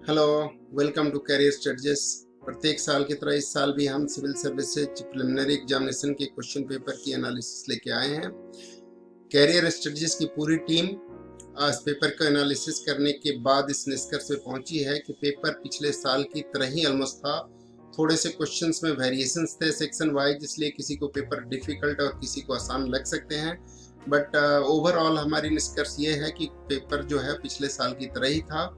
Hello, welcome to career strategies. प्रत्येक साल की तरह इस साल भी हम सिविल सर्विसेज प्रिलिमिनरी एग्जामिनेशन के क्वेश्चन पेपर की एनालिसिस लेके आए हैं। कैरियर स्ट्रेटजीज की पूरी टीम इस पेपर का एनालिसिस करने के बाद इस निष्कर्ष पे पहुंची है कि पेपर पिछले साल की तरह ही ऑलमोस्ट था। थोड़े से क्वेश्चंस में वेरिएशंस थे सेक्शन वाइज, इसलिए किसी को पेपर डिफिकल्ट और किसी को आसान लग सकते हैं। बट ओवरऑल हमारी निष्कर्ष ये है कि पेपर जो है पिछले साल की तरह ही था।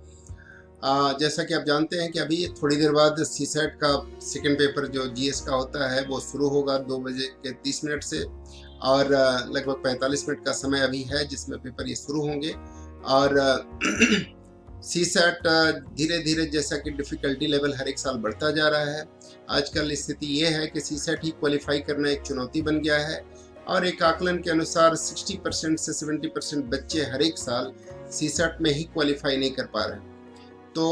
जैसा कि आप जानते हैं कि अभी थोड़ी देर बाद सीसेट का सेकंड पेपर जो जीएस का होता है वो शुरू होगा 2 बजे के 30 मिनट से, और लगभग 45 मिनट का समय अभी है जिसमें पेपर ये शुरू होंगे। और सीसेट धीरे धीरे जैसा कि डिफ़िकल्टी लेवल हर एक साल बढ़ता जा रहा है, आजकल स्थिति ये है कि सीसेट ही क्वालिफाई करना एक चुनौती बन गया है। और एक आकलन के अनुसार 60% से 70% बच्चे हर एक साल सीसेट में ही क्वालिफाई नहीं कर पा रहे हैं। तो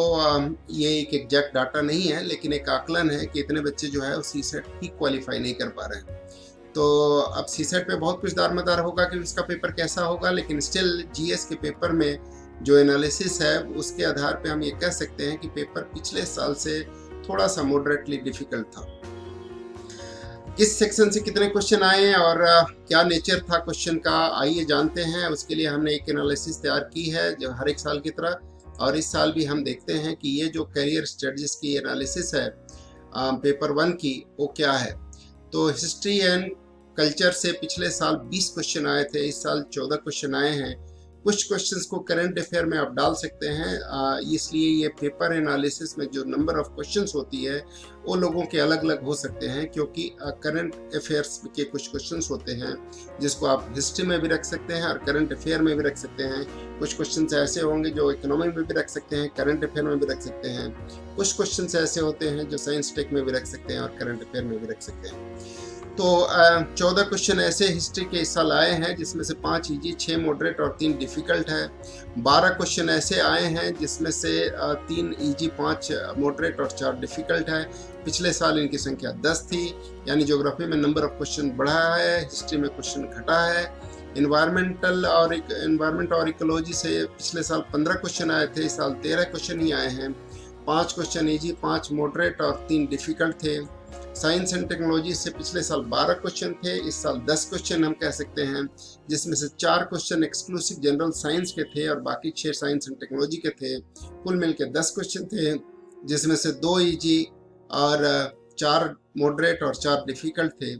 ये एक एग्जैक्ट डाटा नहीं है, लेकिन एक आकलन है कि इतने बच्चे जो है वो सीसेट ही क्वालिफाई नहीं कर पा रहे हैं। तो अब सीसेट पे बहुत कुछ दारमदार होगा कि उसका पेपर कैसा होगा, लेकिन स्टिल जीएस के पेपर में जो एनालिसिस है उसके आधार पे हम ये कह सकते हैं कि पेपर पिछले साल से थोड़ा सा मॉडरेटली डिफिकल्ट था। किस सेक्शन से कितने क्वेश्चन आए और क्या नेचर था क्वेश्चन का, आइए जानते हैं। उसके लिए हमने एक एनालिसिस तैयार की है जो हर एक साल की तरह, और इस साल भी हम देखते हैं कि ये जो कैरियर स्ट्रेटजीज की एनालिसिस है पेपर 1 की, वो क्या है। तो हिस्ट्री एंड कल्चर से पिछले साल 20 क्वेश्चन आए थे, इस साल 14 क्वेश्चन आए हैं। कुछ क्वेश्चंस को करंट अफेयर में आप डाल सकते हैं, इसलिए ये पेपर एनालिसिस में जो नंबर ऑफ क्वेश्चंस होती है वो लोगों के अलग अलग हो सकते हैं, क्योंकि करंट अफेयर्स के कुछ क्वेश्चंस होते हैं जिसको आप हिस्ट्री में भी रख सकते हैं और करंट अफेयर में भी रख सकते हैं। कुछ क्वेश्चंस ऐसे होंगे जो इकोनॉमी में भी रख सकते हैं, करंट अफेयर में भी रख सकते हैं। कुछ क्वेश्चंस ऐसे होते हैं जो साइंस टेक में भी रख सकते हैं और करंट अफेयर में भी रख सकते हैं। तो 14 क्वेश्चन ऐसे हिस्ट्री के इस साल आए हैं जिसमें से 5 इजी, 6 मॉडरेट और 3 डिफिकल्ट है। 12 क्वेश्चन ऐसे आए हैं जिसमें से 3 इजी, 5 मॉडरेट और 4 डिफिकल्ट है। पिछले साल इनकी संख्या 10 थी, यानी ज्योग्राफी में नंबर ऑफ क्वेश्चन बढ़ा है, हिस्ट्री में क्वेश्चन घटा है। इन्वायरमेंट और इकोलॉजी से पिछले साल 15 क्वेश्चन आए थे, इस साल 13 क्वेश्चन ही आए हैं। 5 क्वेश्चन इजी, 5 मॉडरेट और 3 डिफिकल्ट थे। साइंस एंड टेक्नोलॉजी से पिछले साल 12 क्वेश्चन थे, इस साल 10 क्वेश्चन हम कह सकते हैं, जिसमें से 4 क्वेश्चन एक्सक्लूसिव जनरल साइंस के थे और बाकी 6 साइंस एंड टेक्नोलॉजी के थे। कुल मिलकर 10 क्वेश्चन थे, जिसमें से 2 इजी और 4 मॉडरेट और 4 डिफिकल्ट थे।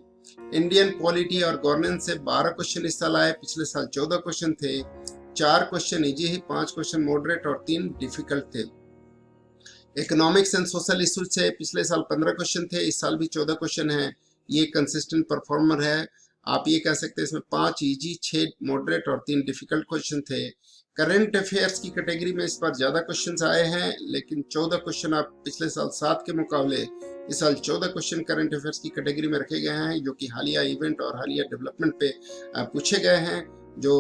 इंडियन पॉलिटी और गवर्नेंस से 12 क्वेश्चन इस साल आए, पिछले साल 14 क्वेश्चन थे। 4 क्वेश्चन इजी ही, 5 क्वेश्चन मॉडरेट और 3 डिफिकल्ट थे। इकोनॉमिक्स एंड सोशल इशूज से पिछले साल 15 क्वेश्चन थे, इस साल भी 14 क्वेश्चन है। ये कंसिस्टेंट परफॉर्मर है, आप ये कह सकते हैं। इसमें 5 इजी, 6 मॉडरेट और 3 डिफिकल्ट क्वेश्चन थे। करंट अफेयर्स की कैटेगरी में इस बार ज़्यादा क्वेश्चन आए हैं, लेकिन 14 क्वेश्चन आप पिछले साल 7 के मुकाबले इस साल 14 क्वेश्चन करंट अफेयर्स की कैटेगरी में रखे गए हैं, जो कि हालिया इवेंट और हालिया डेवलपमेंट पे पूछे गए हैं। जो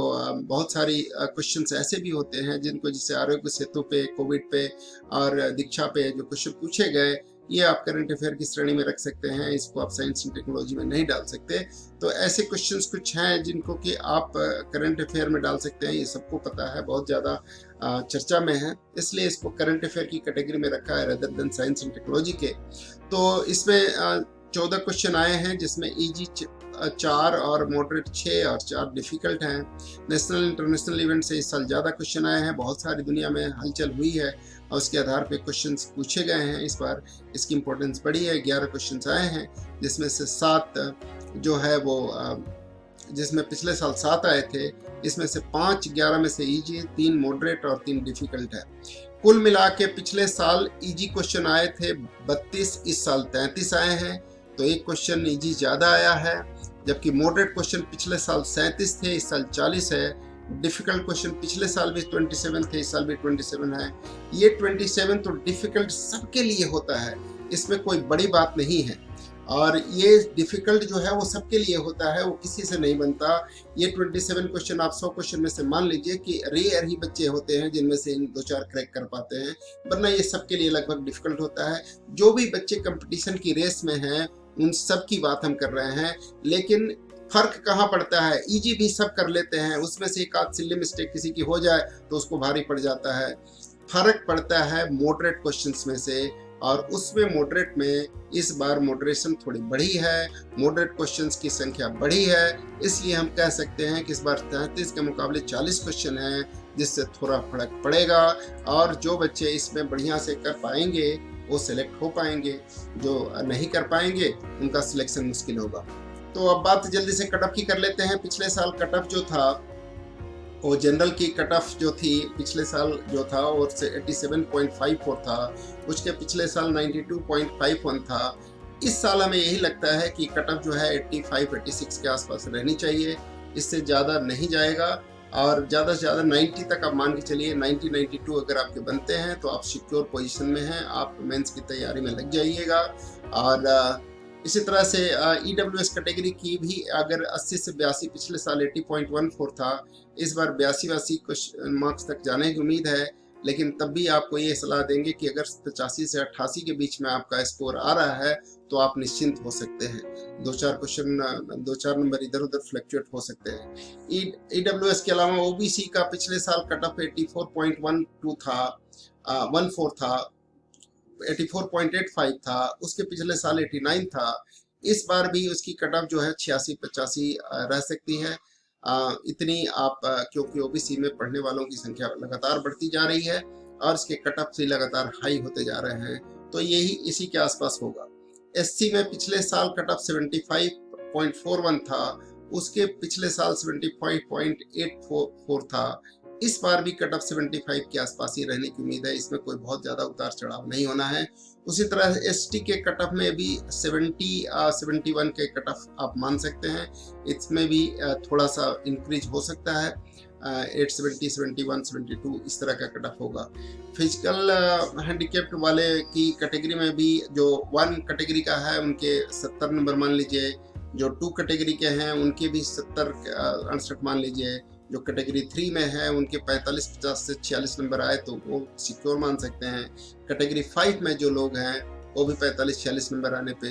बहुत सारी क्वेश्चंस ऐसे भी होते हैं जिनको, जैसे आरोग्य सेतु पे, कोविड पे और दीक्षा पे जो क्वेश्चन पूछे गए, ये आप करंट अफेयर की श्रेणी में रख सकते हैं, इसको आप साइंस एंड टेक्नोलॉजी में नहीं डाल सकते। तो ऐसे क्वेश्चंस कुछ हैं जिनको कि आप करंट अफेयर में डाल सकते हैं, ये सबको पता है, बहुत ज़्यादा चर्चा में है, इसलिए इसको करंट अफेयर की कैटेगरी में रखा है rather than science and technology के। तो इसमें 14 क्वेश्चन आए हैं, जिसमें इजी 4 और मॉडरेट 6 और 4 डिफिकल्ट हैं। नेशनल इंटरनेशनल इवेंट से इस साल ज़्यादा क्वेश्चन आए हैं, बहुत सारी दुनिया में हलचल हुई है और उसके आधार पे क्वेश्चंस पूछे गए हैं। इस बार इसकी इम्पोर्टेंस बढ़ी है, 11 क्वेश्चंस आए हैं, जिसमें से 7 जो है वो जिसमें पिछले साल 7 आए थे, इसमें से 5 11 में से इजी, 3 मॉडरेट और 3 डिफिकल्ट है। कुल मिला के पिछले साल इजी क्वेश्चन आए थे 32, इस साल 33 आए हैं, तो एक क्वेश्चन इजी ज़्यादा आया है। जबकि मॉडरेट क्वेश्चन पिछले साल 37 थे, इस साल 40 है। डिफिकल्ट क्वेश्चन पिछले साल भी 27 थे, इस साल भी 27 है। ये 27 तो डिफिकल्ट सबके लिए होता है, इसमें कोई बड़ी बात नहीं है। और ये डिफिकल्ट जो है वो सबके लिए होता है, वो किसी से नहीं बनता। ये 27 क्वेश्चन आप 100 क्वेश्चन में से मान लीजिए कि रेयर ही बच्चे होते हैं जिनमें से इन 2-4 क्रैक कर पाते हैं, वरना ये सबके लिए लगभग डिफिकल्ट होता है। जो भी बच्चे कंपटीशन की रेस में हैं उन सब की बात हम कर रहे हैं, लेकिन फर्क कहाँ पड़ता है, इजी भी सब कर लेते हैं, उसमें से एक आध सिल्ली मिस्टेक किसी की हो जाए तो उसको भारी पड़ जाता है। फर्क पड़ता है मॉडरेट क्वेश्चंस में से, और उसमें मॉडरेट में इस बार मॉडरेशन थोड़ी बढ़ी है, मॉडरेट क्वेश्चंस की संख्या बढ़ी है, इसलिए हम कह सकते हैं कि इस बार 33 के मुकाबले 40 क्वेश्चन हैं, जिससे थोड़ा फर्क पड़ेगा। और जो बच्चे इसमें बढ़िया से कर पाएंगे वो सिलेक्ट हो पाएंगे, जो नहीं कर पाएंगे उनका सिलेक्शन मुश्किल होगा। तो अब बात जल्दी से कट ऑफ की कर लेते हैं। पिछले साल कट ऑफ जो था वो जनरल की कट ऑफ जो थी पिछले साल जो था वो 87.54 था, उसके पिछले साल 92.51 था। इस साल हमें यही लगता है कि कट ऑफ जो है 85-86 के आसपास रहनी चाहिए, इससे ज़्यादा नहीं जाएगा। और ज़्यादा से ज़्यादा 90 तक आप मान के चलिए, 90-92 अगर आपके बनते हैं तो आप सिक्योर पोजीशन में हैं, आप मेंस की तैयारी में लग जाइएगा। और इसी तरह से EWS कैटेगरी की भी अगर 80 से 82 पिछले साल 80.14 था, इस बार 82 कुछ मार्क्स तक जाने की उम्मीद है। लेकिन तब भी आपको ये सलाह देंगे कि अगर 85 से 88 के बीच में आपका स्कोर आ रहा है तो आप निश्चिंत हो सकते हैं। 2-4 नंबर इधर उधर फ्लक्चुएट हो सकते हैं। EWS के अलावा OBC का पिछले साल कट ऑफ 84.12 था, 14 था, 84.85 था, उसके पिछले साल 89 था। इस बार भी उसकी कट ऑफ जो है 86-85 रह सकती है। इतनी आप क्योंकि OBC में पढ़ने वालों की संख्या लगातार बढ़ती जा रही है और इसके कट ऑफ से लगातार हाई होते जा रहे हैं, तो यही इसी के आसपास होगा। SC में पिछले साल कट ऑफ 75.41 था, उसके पिछले साल 75.84 था। इस बार भी कट ऑफ 75 के आसपास ही रहने की उम्मीद है, इसमें कोई बहुत ज़्यादा उतार चढ़ाव नहीं होना है। उसी तरह ST के कट ऑफ में भी 70-71 के कट ऑफ आप मान सकते हैं, इसमें भी थोड़ा सा इंक्रीज हो सकता है। 870, 71, 72 इस तरह का कट ऑफ होगा। फिजिकल हैंडीकेप्ड वाले की कैटेगरी में भी जो 1 कैटेगरी का है उनके 70 नंबर मान लीजिए, जो 2 कैटेगरी के हैं उनके भी 70-68 मान लीजिए, जो कैटेगरी 3 में है उनके 45-50 से 46 नंबर आए तो वो सिक्योर मान सकते हैं। कैटेगरी 5 में जो लोग हैं वो भी 45-46 नंबर आने पे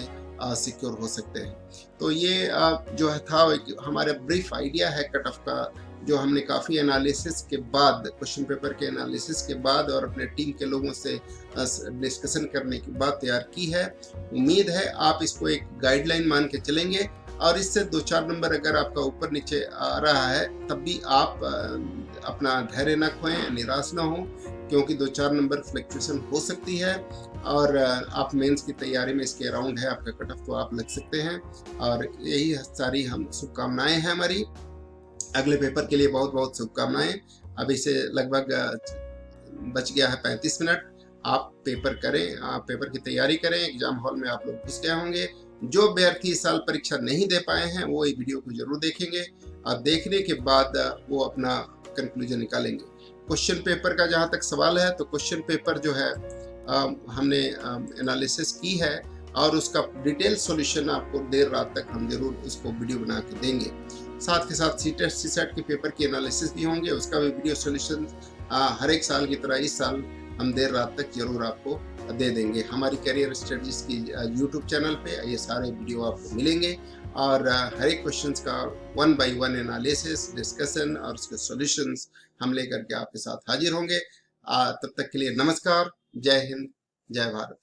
सिक्योर हो सकते हैं। तो ये जो है था हमारा ब्रीफ आइडिया है कट ऑफ का, जो हमने काफ़ी एनालिसिस के बाद, क्वेश्चन पेपर के एनालिसिस के बाद और अपने टीम के लोगों से डिस्कशन करने के बाद तैयार की है। उम्मीद है आप इसको एक गाइडलाइन मान के चलेंगे और इससे 2-4 नंबर अगर आपका ऊपर नीचे आ रहा है तब भी आप अपना धैर्य न खोएं, निराश न हो, क्योंकि 2-4 नंबर फ्लक्चुएशन हो सकती है और आप मेंस की तैयारी में इसके अराउंड है आपका कट ऑफ, तो आप लग सकते हैं। और यही सारी हम शुभकामनाएं हैं हमारी। अगले पेपर के लिए बहुत बहुत शुभकामनाएं। अभी से लगभग बच गया है 35 मिनट। आप पेपर करें, आप पेपर की तैयारी करें, एग्जाम हॉल में आप लोग घुस गए होंगे। जो अभ्यर्थी इस साल परीक्षा नहीं दे पाए हैं वो ये वीडियो को जरूर देखेंगे और देखने के बाद वो अपना कंक्लूजन निकालेंगे। क्वेश्चन पेपर का जहाँ तक सवाल है तो क्वेश्चन पेपर जो है हमने एनालिसिस की है और उसका डिटेल सॉल्यूशन आपको देर रात तक हम जरूर उसको वीडियो बना के देंगे। साथ के साथ CTET CSAT के पेपर की एनालिसिस भी होंगे, उसका भी वीडियो सॉल्यूशन हर एक साल की तरह इस साल हम देर रात तक जरूर आपको दे देंगे। हमारी करियर स्टडीज की YouTube चैनल पे ये सारे वीडियो आपको मिलेंगे और हर एक क्वेश्चन का 1 by 1 एनालिसिस, डिस्कशन और उसके सॉल्यूशंस हम लेकर के आपके साथ हाजिर होंगे। तब तक के लिए नमस्कार, जय हिंद, जय भारत।